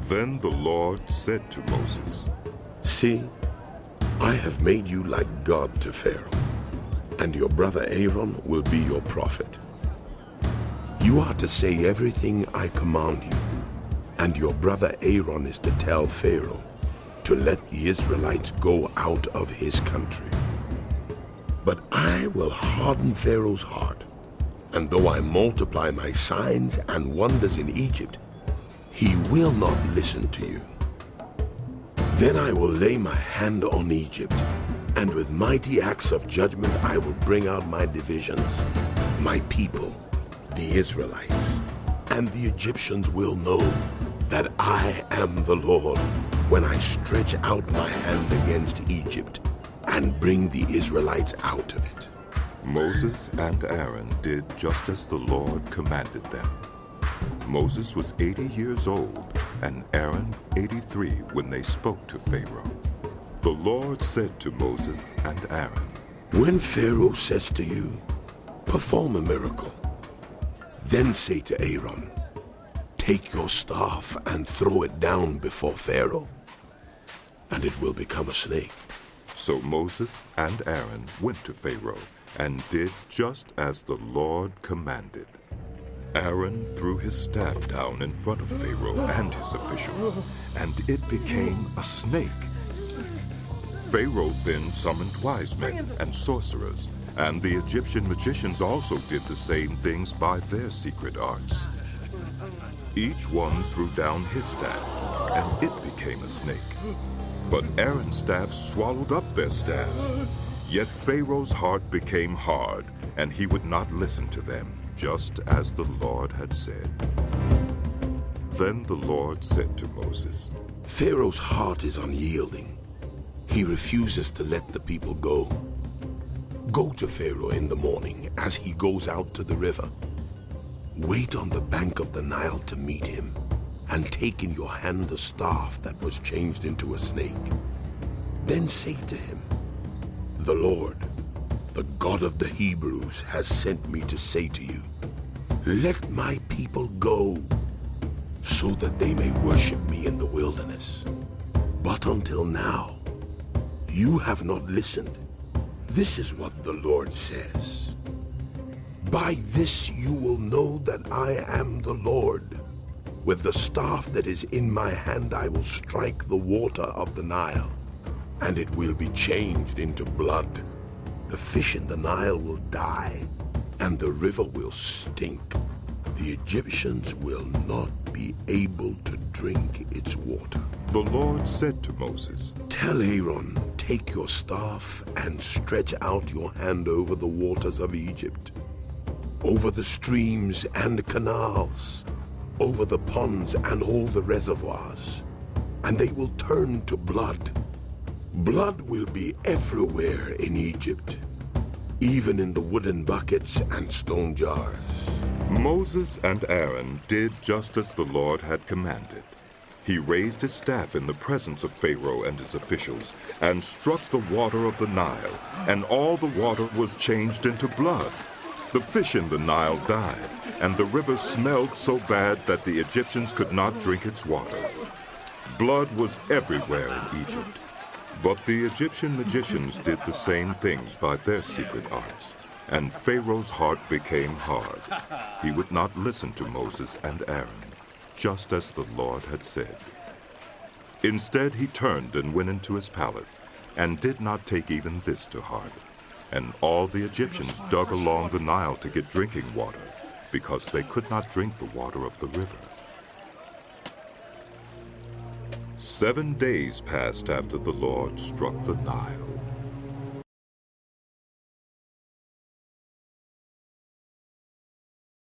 Then the Lord said to Moses, See, I have made you like God to Pharaoh, and your brother Aaron will be your prophet. You are to say everything I command you, and your brother Aaron is to tell Pharaoh to let the Israelites go out of his country. But I will harden Pharaoh's heart, and though I multiply my signs and wonders in Egypt, he will not listen to you. Then I will lay my hand on Egypt, and with mighty acts of judgment I will bring out my divisions, my people, the Israelites. And the Egyptians will know that I am the Lord when I stretch out my hand against Egypt and bring the Israelites out of it. Moses and Aaron did just as the Lord commanded them. Moses was 80 years old, and Aaron 83 when they spoke to Pharaoh. The Lord said to Moses and Aaron, When Pharaoh says to you, perform a miracle, then say to Aaron, take your staff and throw it down before Pharaoh, and it will become a snake. So Moses and Aaron went to Pharaoh and did just as the Lord commanded. Aaron threw his staff down in front of Pharaoh and his officials, and it became a snake. Pharaoh then summoned wise men and sorcerers, and the Egyptian magicians also did the same things by their secret arts. Each one threw down his staff, and it became a snake. But Aaron's staff swallowed up their staffs. Yet Pharaoh's heart became hard, and he would not listen to them, just as the Lord had said. Then the Lord said to Moses, Pharaoh's heart is unyielding. He refuses to let the people go. Go to Pharaoh in the morning as he goes out to the river. Wait on the bank of the Nile to meet him, and take in your hand the staff that was changed into a snake. Then say to him, The Lord, the God of the Hebrews, has sent me to say to you, let my people go, so that they may worship me in the wilderness. But until now, you have not listened. This is what the Lord says. By this you will know that I am the Lord. With the staff that is in my hand I will strike the water of the Nile, and it will be changed into blood. The fish in the Nile will die, and the river will stink. The Egyptians will not be able to drink its water. The Lord said to Moses, Tell Aaron, take your staff and stretch out your hand over the waters of Egypt, over the streams and canals, over the ponds and all the reservoirs, and they will turn to blood. Blood will be everywhere in Egypt, even in the wooden buckets and stone jars. Moses and Aaron did just as the Lord had commanded. He raised his staff in the presence of Pharaoh and his officials, and struck the water of the Nile, and all the water was changed into blood. The fish in the Nile died, and the river smelled so bad that the Egyptians could not drink its water. Blood was everywhere in Egypt. But the Egyptian magicians did the same things by their secret arts, and Pharaoh's heart became hard. He would not listen to Moses and Aaron, just as the Lord had said. Instead, he turned and went into his palace, and did not take even this to heart. And all the Egyptians dug along the Nile to get drinking water, because they could not drink the water of the river. 7 days passed after the Lord struck the Nile.